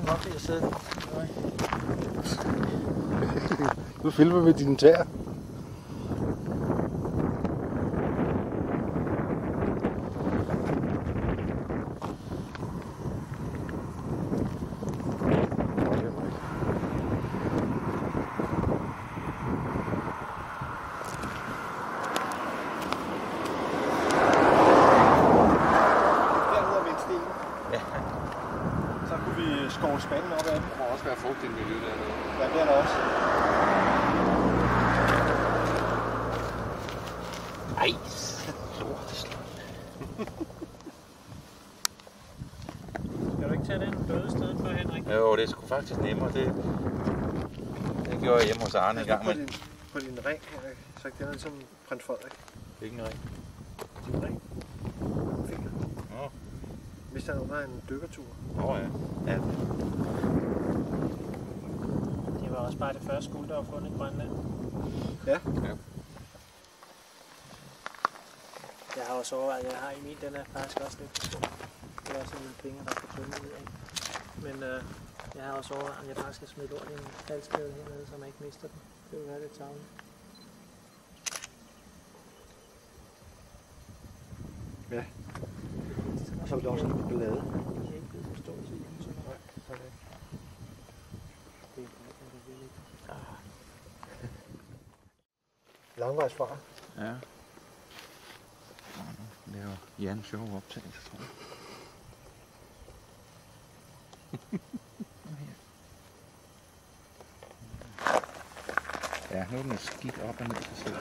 kan godt lide at sidde. Du filmer med dine tæer. Så kunne vi skåre spanden op af den. Der må også være frugt i miljø dernede. Ja, det er der også. Ej, lorteslag. Skal du ikke tage den døde sted for, Henrik? Jo, det er sgu faktisk nemmere. Det gjorde jeg hjemme hos Arne en gang. På din ring, Henrik, så den er ligesom prins Frederik. Hvilken ring? Din ring. Finger. Nå. Hvis der var en dykkertur. Nå ja. Ja. Det var også bare det første guld, der var fundet i Grønland. Ja. Jeg har også overvejet, at jeg har i min, den er faktisk også lidt for stor. Det er også mine fingre, der er for tynde ud af. Men jeg har også overvejet, at jeg bare skal smide lort i en halskæde hernede, så man ikke mister den. Det vil være lidt tavligt. Ja. Og så vil det også have blade. Jeg kan ikke blive forstået til hjemme, så nej. Okay. Det er ikke. Langvejsfra. Ja. Nu laver Jan sjov optagelse, tror jeg. Ja, nu er den skidt op og ned til sig selv.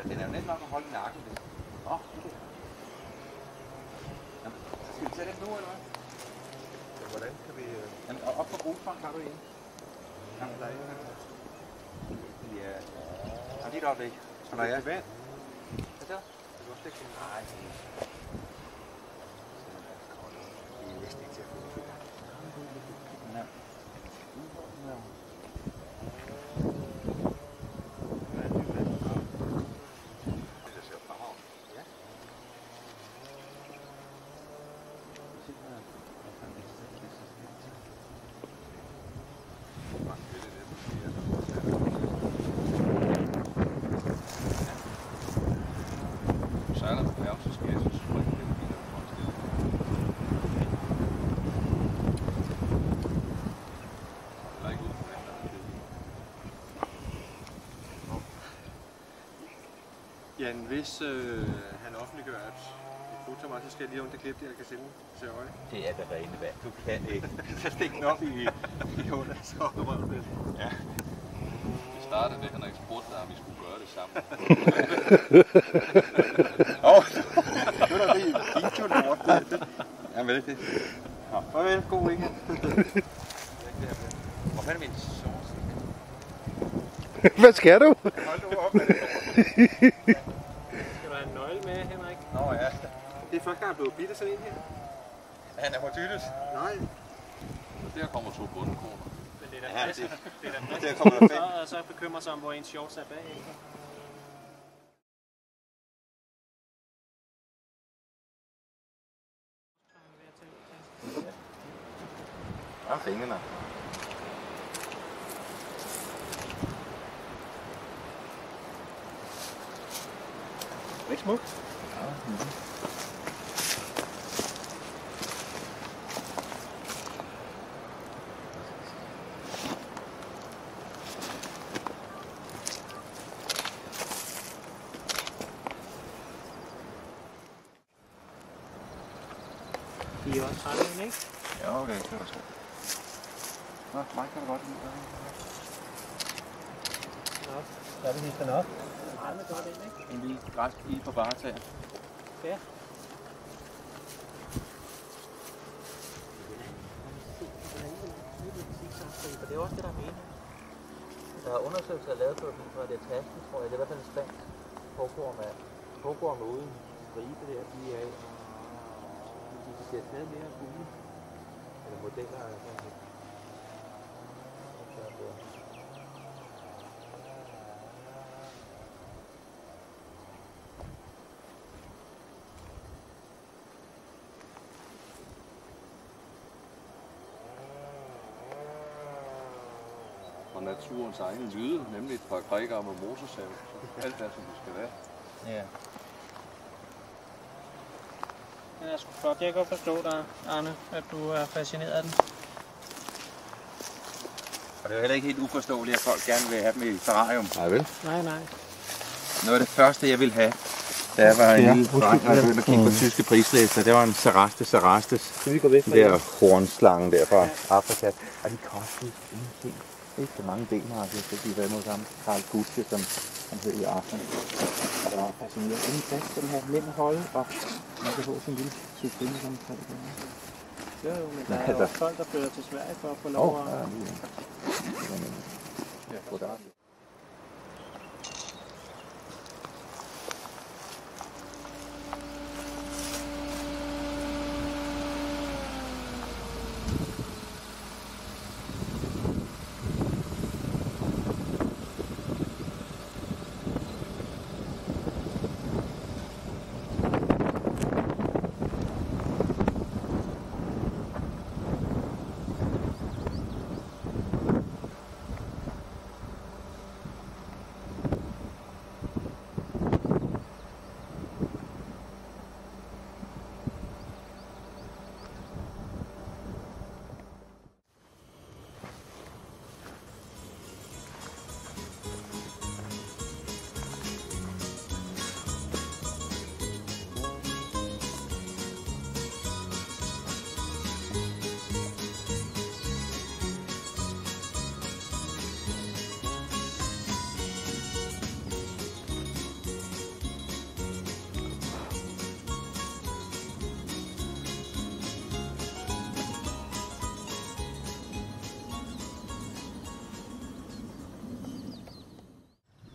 Den er jo net nok at holde i nakken. Åh, okay. Jamen, så skal vi tage den nu, eller hvad? Ja, hvordan kan vi... Jamen, op på grusbank har du en. Jamen, der er en. Ja. Har lige et øjeblik. Så når jeg... vand? Hvad så? Det er også ikke sådan. Nej. Det er næsten ikke til at få det. Ja. Så er der på færgen, så skal jeg så springe den biler på en sted. Der er ikke ud på den, der er kedeligt. Jan, hvis han offentliggør et foto af mig, så skal jeg lige om det klip, jeg kan sende til øje. Det er det rene vand. Du kan ikke. Så stik den op i hullet, så rører det. Ja. Vi startede det, Henrik spurgte dig, om vi skulle gøre det sammen. Nu er der det videolort. Ja, vel det. Farvel, god weekend. Hvor fanden er min sauce? Hvad skal du? Hold nu op med det. Skal du have en nøgle med, Henrik? Nå ja. Det er første gang, jeg er blevet bidt af sådan en her. Han er mortytus. Nej. Og der kommer 2 bundekroner. Men det er Ja, da frisk. det- Det er da der frisk. kommer der 5. Og så bekymrer sig om, hvor ens shorts er bag. Ja, fingrene. Det er ikke smukt. De er også trætte, ikke? Ja, okay, det var så. Nå, mig kan du godt lide. Nå, Så er det lige den op. meget godt ind, ikke? En lille græsk pige på baretager. Ja. For det er også det, der er meningen. Der er undersøgelser lavet på den fra det tasken, tror jeg. Det er i hvert fald en spansk pågår med uden stribe der, de er de ser stadig mere fugle. Eller modeller af sådan noget. Og naturens egne lyde, nemlig et par grækere med motorsav. Så alt er, som det skal være. Ja. Den er sgu flot. Jeg kan godt forstå dig, Arne, at du er fascineret af den. Og det er jo heller ikke helt uforståeligt, at folk gerne vil have dem i terrarium. Nej vel? Nej, nej. Noget af det første, jeg ville have, da jeg var en lille dreng, og jeg begyndte at kigge på tyske prislister, det var en Sarastes. Skal vi gå væk fra Den der hornslange der fra Afrika. Og de kostede ingenting. Ikke så mange ben, så de var imod sammen. Karl Gutze, som han hed i Aachen. Og det var fascinerende. Ingen plads til den her nem holde, og man kan få sådan en lille suspinde, som kan det. Jo, men der er jo folk, der flytter til Sverige for at få lov at... Ja, goddag.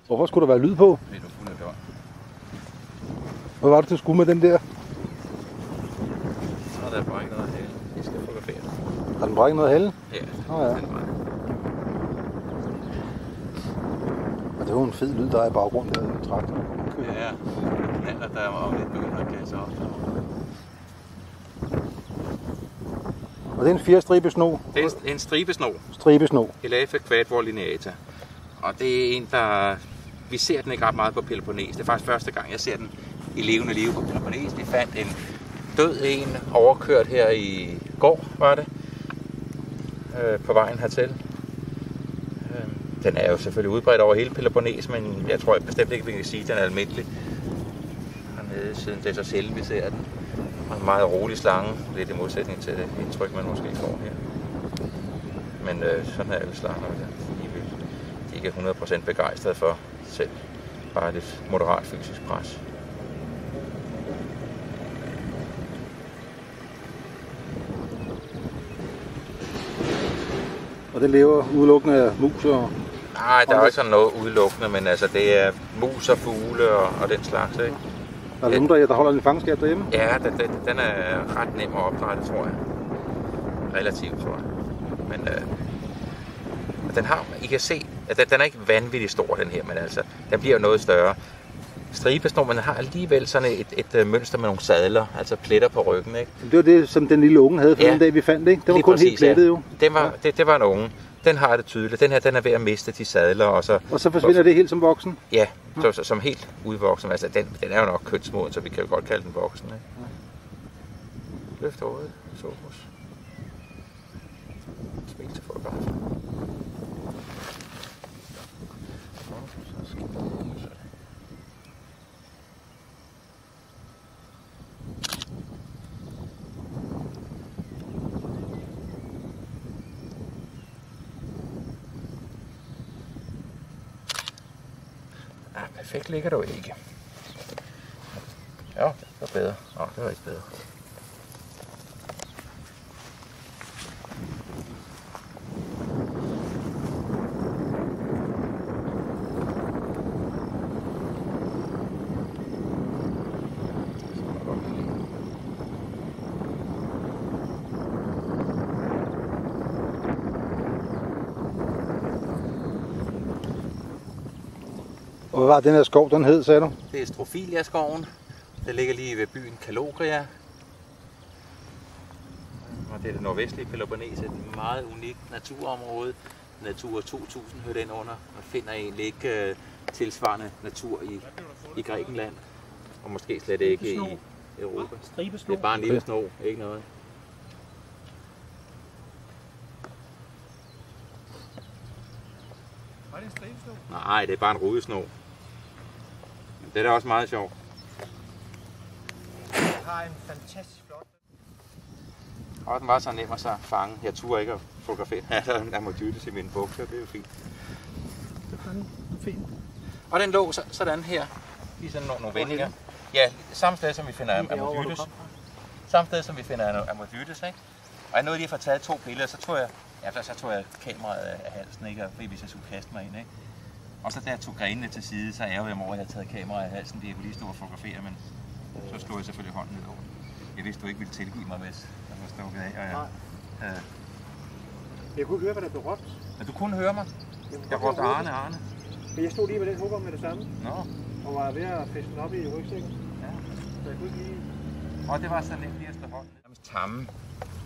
Hvorfor skulle der være lyd på? Det er du fuld af døgn. Hvad var det, du skulle med den der? Så er der bare ikke noget hale. Jeg skal fotografere. Har den brækket noget hale? Ja, Ja. den var. Og det var en fed lyd, der er i baggrunden der i traktoren. Ja, knaller der om lidt begynder at kasse op. Og det er en 4-stribesno. Det er en stribesno. Stribesno. Elaphia quadvor lineata. Og det er en, der... Vi ser den ikke ret meget på Peloponnes. Det er faktisk første gang, jeg ser den i levende liv på Peloponnes. Vi fandt en død en overkørt her i går, var det, på vejen hertil. Den er jo selvfølgelig udbredt over hele Peloponnes, men jeg tror bestemt ikke, vi kan sige, at den er almindelig. Hernede siden det er så sjældent, vi ser den. Og en meget rolig slange, lidt i modsætning til det indtryk, man måske får her. Men sådan er alle slanger, de ikke er 100% begejstrede for selv. Bare lidt moderat fysisk pres. Og det lever udelukkende af mus og... Nej, der er jo ikke sådan noget udelukkende, men altså det er mus og fugle og den slags, ikke? Der er nogen, der holder en fangenskab derhjemme? Ja, den er ret nem at opdrætte, tror jeg. Relativt, tror jeg. Men den har, I kan se, at den er ikke vanvittigt stor, den her, men altså, den bliver jo noget større. Stribesno, men den har alligevel sådan et mønster med nogle sadler, altså pletter på ryggen, ikke? Det var det, som den lille unge havde for den dag, vi fandt, ikke? Det var lige kun præcis, helt plettet, jo. Det var en unge. Den har det tydeligt. Den her, den er ved at miste de sadler, og så forsvinder det helt som voksen? Ja, som helt udvoksen. Altså, den er jo nok kønsmoden, så vi kan jo godt kalde den voksen, ikke? Løft hovedet, Sophus. Smil til fotografen. Perfekt ligger du ikke. Ja, det var bedre. Det var ikke bedre. hvad var den her skov, den hed, sagde du? Det er Strofilia-skoven. Den ligger lige ved byen Kalogria. Og det er det nordvestlige Peloponnes, et meget unikt naturområde. Natur 2000 hører den under. Man finder egentlig ikke tilsvarende natur i Grækenland. Og måske slet ikke i Europa. Det er bare en lille sno, ikke noget. Var det en stribesno? Nej, det er bare en rudesno. Men det er da også meget sjovt. Jeg har en fantastisk flot. Og den var så nem at så fange. Jeg turde ikke at fotografere. Der må dyttes i mine bukser, det er jo fint. Det er fint. Og den lå sådan her, i sådan nogle vendinger. Ja, samme sted som vi finder Ammodytes. Samme sted som vi finder Ammodytes, ikke? Og jeg nåede lige at få taget 2 billeder, så tog jeg kameraet af halsen, ikke? Og hvis jeg skulle kaste mig ind, ikke? Og så da jeg tog grenene til side, så ærgerede jeg mig over, at jeg havde taget kameraet af halsen, fordi jeg kunne lige stå og fotografere, men så slog jeg selvfølgelig hånden ned over. Jeg vidste, du ikke ville tilgive mig, hvis jeg var stukket af, og Jeg kunne høre, hvad der blev råbt. Men du kunne høre mig. Jeg råbte Arne. Men jeg stod lige med den hugger med det samme. Nå. Og var ved at feste den op i rygsækken. Ja. Så jeg kunne ikke lige... Og det var så nemt lige at slå hånden ned. Tamme.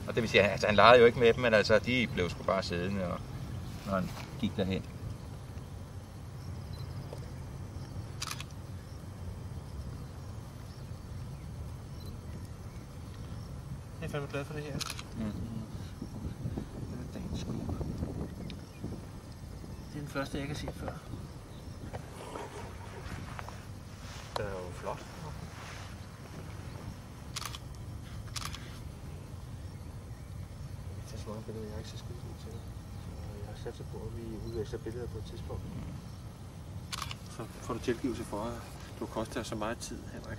Og det vil sige, altså han legede jo ikke med dem, men altså de blev sgu bare siddende, og når han gik derhen. Jeg er fandme glad for det her. Det er dagens scoop. Det er den første, jeg kan se før. Det er jo flot. Jeg tager så mange billeder, jeg er ikke så skidt ud til det. Så jeg har sat sig på, at vi udveksler billeder på et tidspunkt. Så får du tilgivelse for, at du koster så meget tid, Henrik.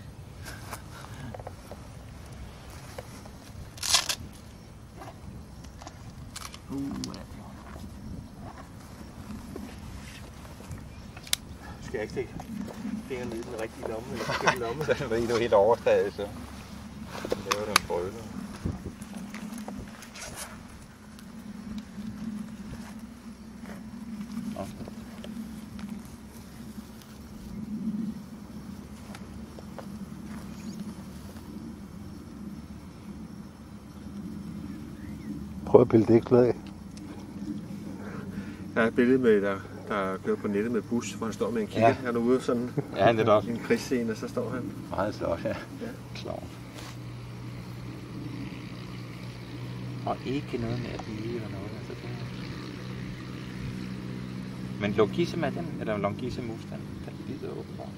Skal jeg ikke stikke fingeren ned i den rigtige lomme, eller forkerte lomme? Så var I jo helt overstaget, så laver du en brøle. Prøv at pille dækslet af. Der er et billede med, der er kørt på nettet med bus, hvor han står med en kigger. Han er ude sådan Ja, det er nok. en krigsscene, og så står han. Meget flot, ja. Klar. Og ikke noget med at blive eller noget. Altså det. Men Longissima, eller Longissimus, den bider åben for.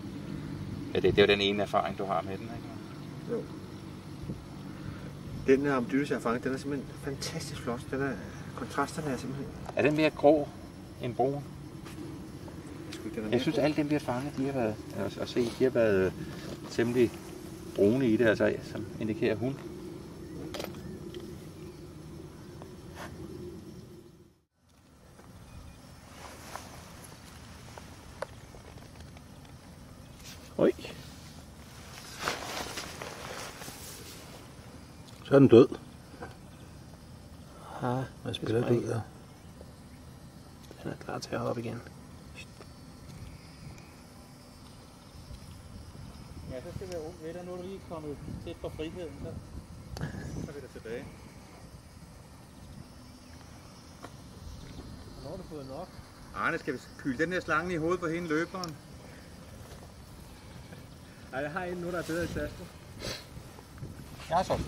Ja, det er jo den ene erfaring, du har med den, ikke? Jo. Den her Ammodytes, jeg har fanget, den er simpelthen fantastisk flot. Kontrasterne er simpelthen... Er den mere grå end brun? Jeg synes, alle dem, vi har fanget, de har været, de har været temmelig brune i det, altså, som indikerer hund. Oj. Så er den død. Ja, Hvad spiller du der? den er klar til at hoppe igen. Ja, så skal vi være ung ved dig. Nu er du lige kommet tæt på friheden, så er vi der tilbage. Hvornår har du fået nok? Arne, skal vi kyle den der slange i hovedet på hende løberen? Nej, jeg har en nu, der er bedre i tasken. Ja, så.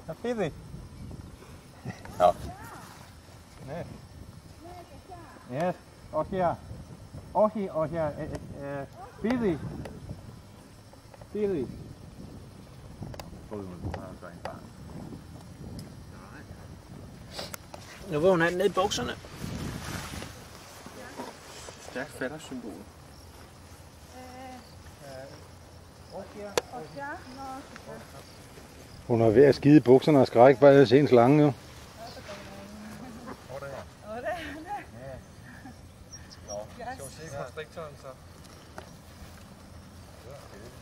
Ja, fedt. Ja. Yes, och här. Och här. Billy. Nu vågner han ned i bukserne. Stærkt fattersymbol. Hun er ved at skide i bukserne og skrække, bare at se en slange jo. Konstriktoren så.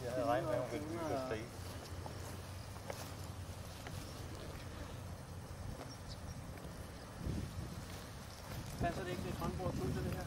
Jeg havde regnet med, at hun ville bygge og strige. Passer det ikke, det er Grønborg 2 til det her?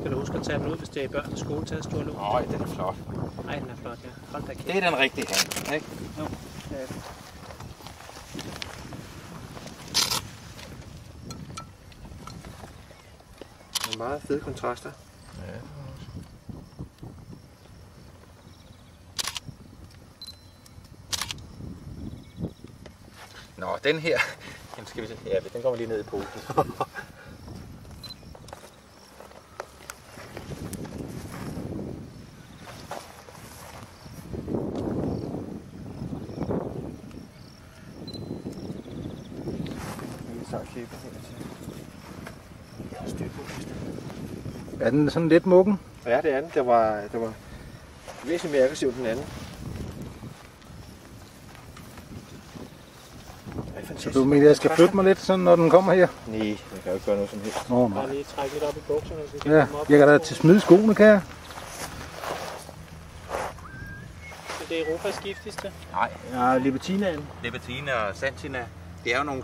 Skal du huske at tage den ud, hvis det er børn til skole til at stå lån? Nej, den er flot. Nej, den er flot, ja. Hold da kæft. Det er den rigtige hand, ikke? Jo, det er det. Det er meget fede kontraster. Ja. Nå, den her, jamen skal vi se, ja, den kommer lige ned i posen. Er den sådan lidt muggen? Ja, det er den. Det var væsentligt mere aggressiv end den anden. Så du mener, jeg skal flytte mig lidt, sådan, når den kommer her? Nej, jeg kan jo ikke gøre noget som helst. Nå, nej. Bare lige trække lidt op i bukserne, så vi kan Ja, komme op. jeg kan da til smide skoene, kan jeg? Så det er Europas giftigste. Nej, Ja, Libertinaen. Levatina og Santina, det er jo nogle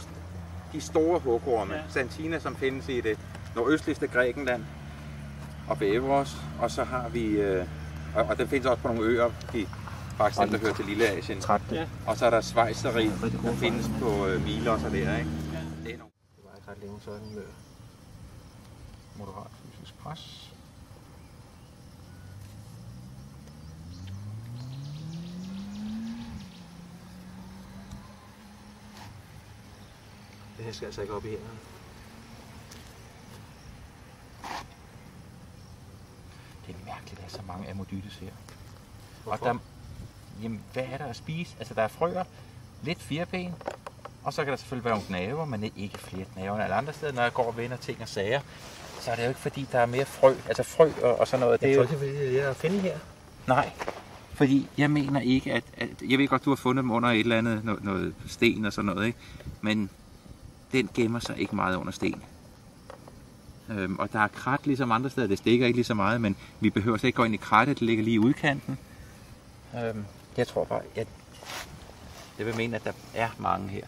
de store hugorme. Ja. Ja. Santina, som findes i det nordøstligste Grækenland og Bæveros, og så har vi, og den findes også på nogle øer, faktisk dem, der hører til Lilleasien. Ja. Og så er der Schweizeri, der findes på Milos og der, ikke? Ja. Det er nogle Det var ikke ret længe, så er den Moderat fysisk pres. Det her skal altså ikke op i hænderne. Det er mærkeligt, at der er så mange ammonites her. Hvorfor? Og der, jamen, hvad er der at spise? Altså, der er frøer, lidt firben, og så kan der selvfølgelig være nogle gnaver, men ikke flere gnaver end alle andre steder. Når jeg går og vender ting og sager, så er det jo ikke fordi, der er mere frø, altså frø og sådan noget. Det er jo, det er fordi, det er at finde her. nej, fordi jeg mener ikke, at jeg ved godt, du har fundet dem under et eller andet, noget sten og sådan noget, ikke? Men den gemmer sig ikke meget under sten. Og der er krat ligesom andre steder, det stikker ikke lige så meget, men vi behøver slet ikke gå ind i krattet, det ligger lige i udkanten. Jeg tror bare, jeg vil mene, at der er mange her.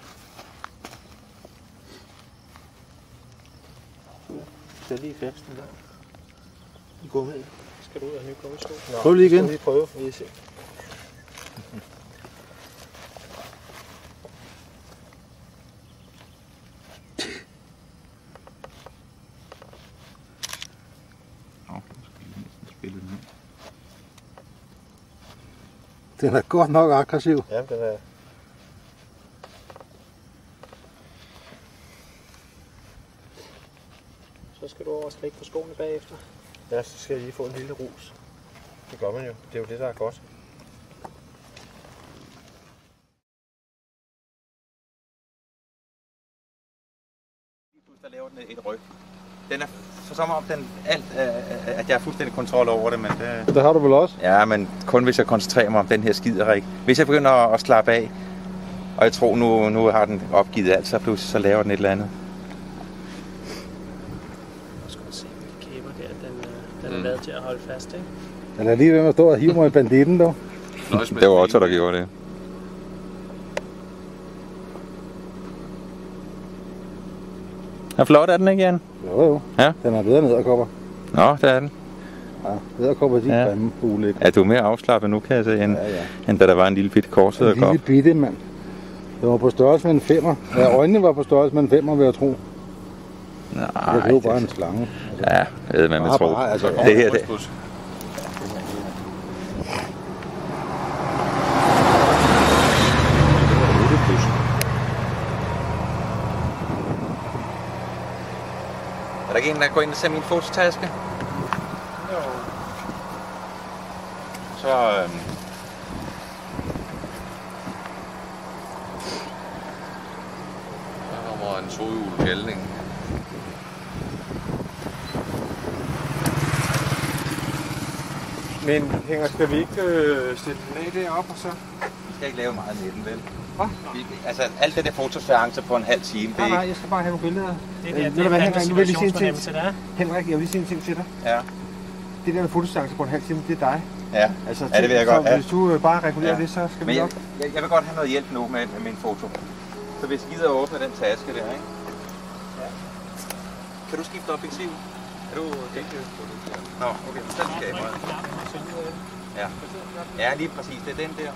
Det er lige fast den der. I gummiet. Skal du ud af nye gummisko? Prøv lige igen. Skal vi lige prøve, for lige at se. Nå, nu skal jeg næsten spille den ud. Den er godt nok aggressiv. Ja, den er... Så skal du over og slikke på skoene bagefter. Ja, så skal jeg lige få en lille rus. Det gør man jo. Det er jo det, der er godt. Der laver den et ryg. Den er så som om den at jeg har fuldstændig kontrol over det, men det... Det har du vel også? Ja, men kun hvis jeg koncentrerer mig om den her skiderik. Hvis jeg begynder at slappe af, og jeg tror nu har den opgivet alt, så pludselig så laver den et eller andet. Nu skal vi se, hvilke kæber der. Den er lavet til at holde fast, ikke? Den er lige ved at stå og hive mig i banditten, dog. Det var Otto, der gjorde det. Er flot, er den ikke, Jan? Jo. Ja. Den er bedre end edderkopper. Nå, der er den. Ja, edderkopper, de er Ja. grimme ulækre. Ja, du er mere afslappet nu, kan jeg sige, Ja. end da der var en lille bitte En korsedderkop. lille bitte, mand. Den var på størrelse med en femmer. Ja, øjnene var på størrelse med en femmer, vil jeg tro. Nej, Det er jo bare en slange. Ja, jeg ved, hvad man tror. Altså, Det her, det... Er der ikke en, der går ind og ser min fototaske? Jo. Så... Der kommer en sohjul kældning. Men Hænger, skal vi ikke sætte den af deroppe og så? Vi skal ikke lave meget med den, vel? Altså, alt det der fotoseance på en halv time, det er Nej, ikke... jeg skal bare have nogle billeder. Det Ved der, du det er hvad, en Henrik, nu vil jeg lige sige en ting. situationsfornemmelse, der er. Henrik, jeg vil lige sige en ting til dig. Ja, Det der med fotostance på en halv time, det er dig. ja. Altså, Ja, det vil jeg godt, Så ja. hvis du bare regulerer Ja. det, så skal Men vi jeg, op. jeg vil godt have noget hjælp nu med min foto. Så hvis I gider at åbne den taske der, ikke? Ja. Kan du skifte objektiv? Er du ikke? Nå, okay, så skal jeg meget. Ja. Ja, lige præcis. Det er den der,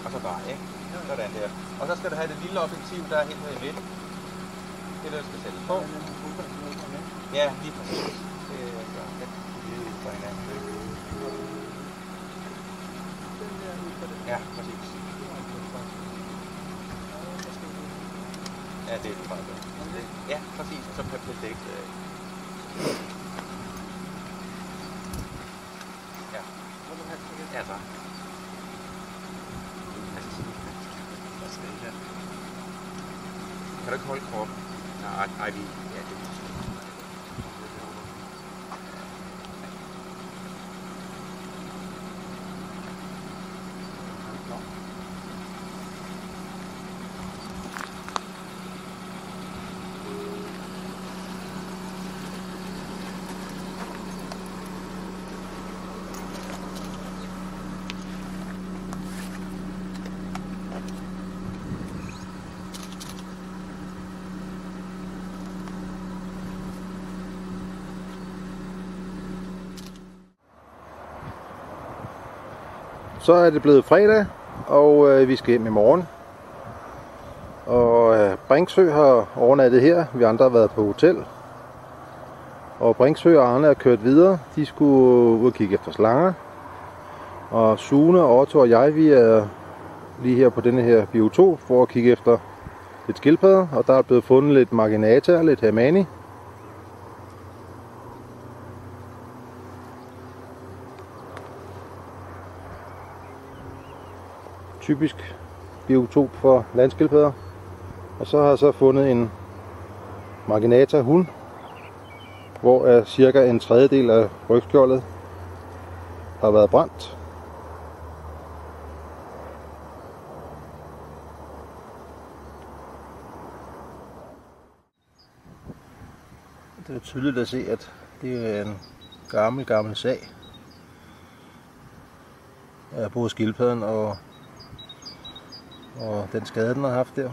og så bare, ikke? Sådan der. Og så skal du have det lille objektiv, der er helt her i midten. Det er det, der skal sættes på. Ja, lige præcis. Det er klart. Det er for hinanden. Ja, præcis. Ja, det er det bare. Ja, præcis. Og så perfekt. Ja. Ja, tak. Kan du ikke holde kroppen? Nej, vi... Ja, det er Så er det blevet fredag, og vi skal hjem i morgen. Og Bringsø har overnattet her. Vi andre har været på hotel. Og Bringsø og Arne er kørt videre. De skulle ud og kigge efter slanger. Og Sune, Otto og jeg, vi er lige her på denne her biotop for at kigge efter lidt skildpadder. Og der er blevet fundet lidt marginata og lidt hamani. Typisk biotop for landskildpadder. Og så har jeg så fundet en marginata hund, hvor cirka en tredjedel af rygskjoldet har været brændt. Det er tydeligt at se, at det er en gammel sag af både skildpadden og den skade, den har haft der.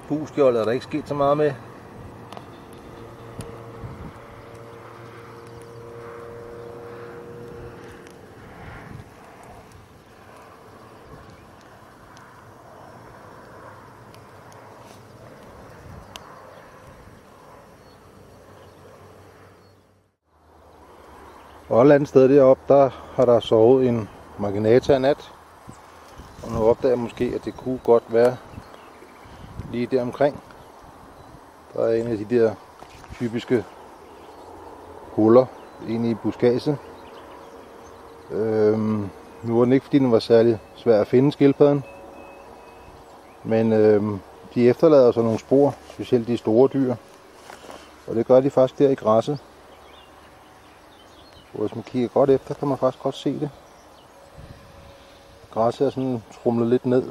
Buskjoldet er der ikke sket så meget med. Og et andet sted deroppe, der har der sovet en marginata i nat. Og nu opdager jeg måske, at det kunne godt være lige der omkring. Der er en af de der typiske huller inde i buskadset. Nu var den ikke, fordi den var særlig svær at finde, skildpadden. Men de efterlader så nogle spor, specielt de store dyr. Og det gør de faktisk der i græsset. Og hvis man kigger godt efter, kan man faktisk godt se det. Græsset er sådan trumlet lidt ned.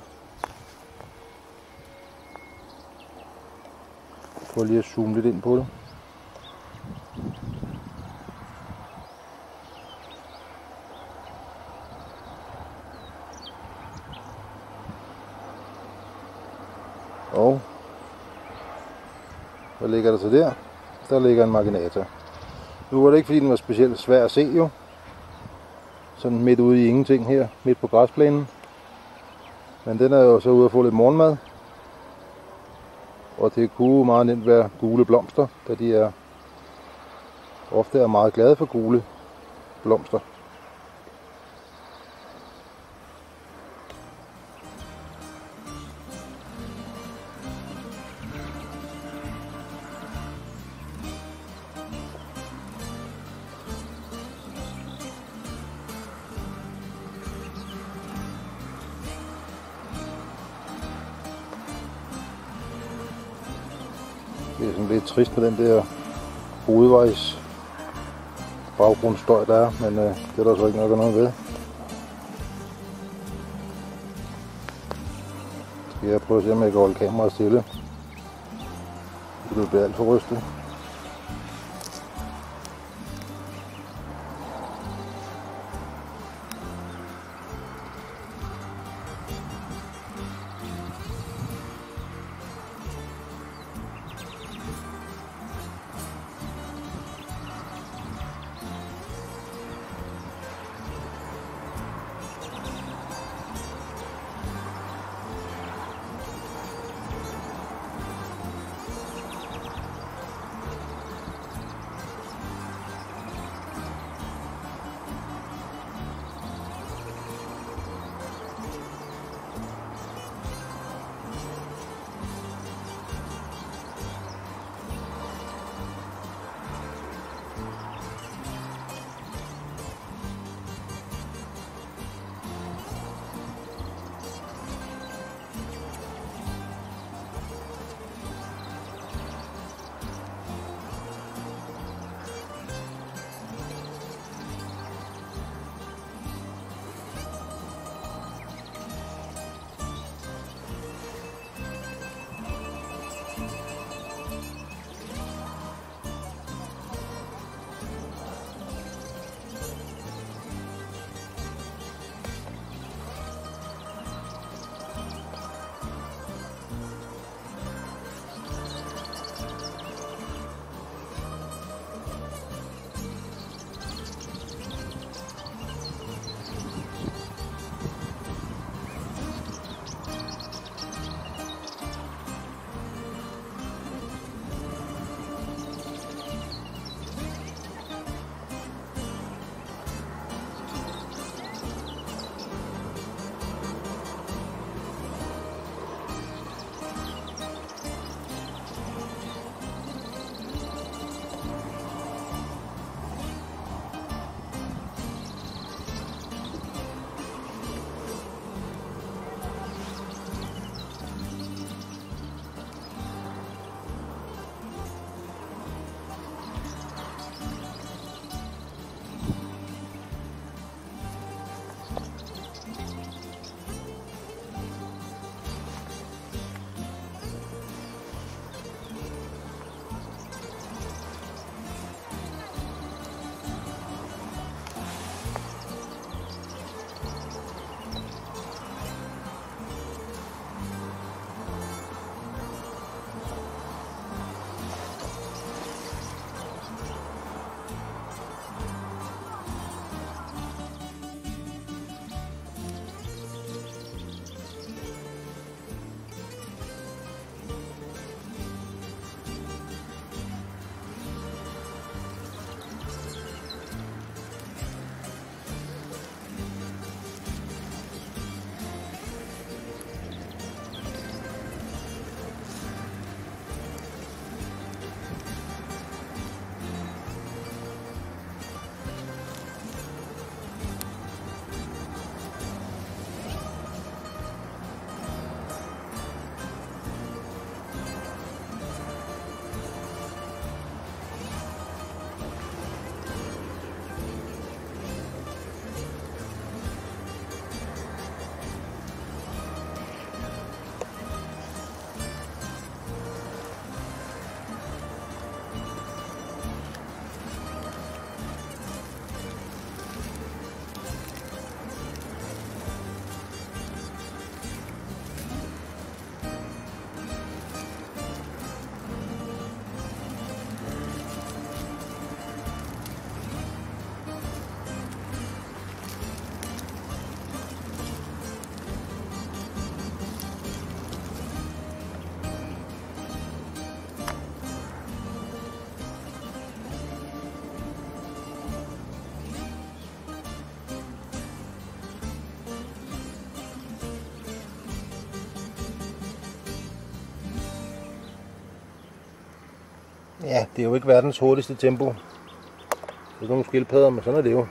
Prøv lige at zoome lidt ind på det. Og hvad ligger der så der? Der ligger en marginata. Nu var det ikke, fordi den var specielt svær at se jo. Sådan midt ude i ingenting her, midt på græsplænen. Men den er jo så ude at få lidt morgenmad. Og det kunne meget nemt være gule blomster, da de ofte er meget glade for gule blomster. Det er sådan lidt trist med den der hovedvejs baggrundsstøj der er, men det er der så ikke noget ved. Skal jeg prøve at se, om jeg kan holde kameraet stille. Det bliver alt for rystet. Ja, det er jo ikke verdens hurtigste tempo. Det er nogle skildpadder, men sådan er det jo.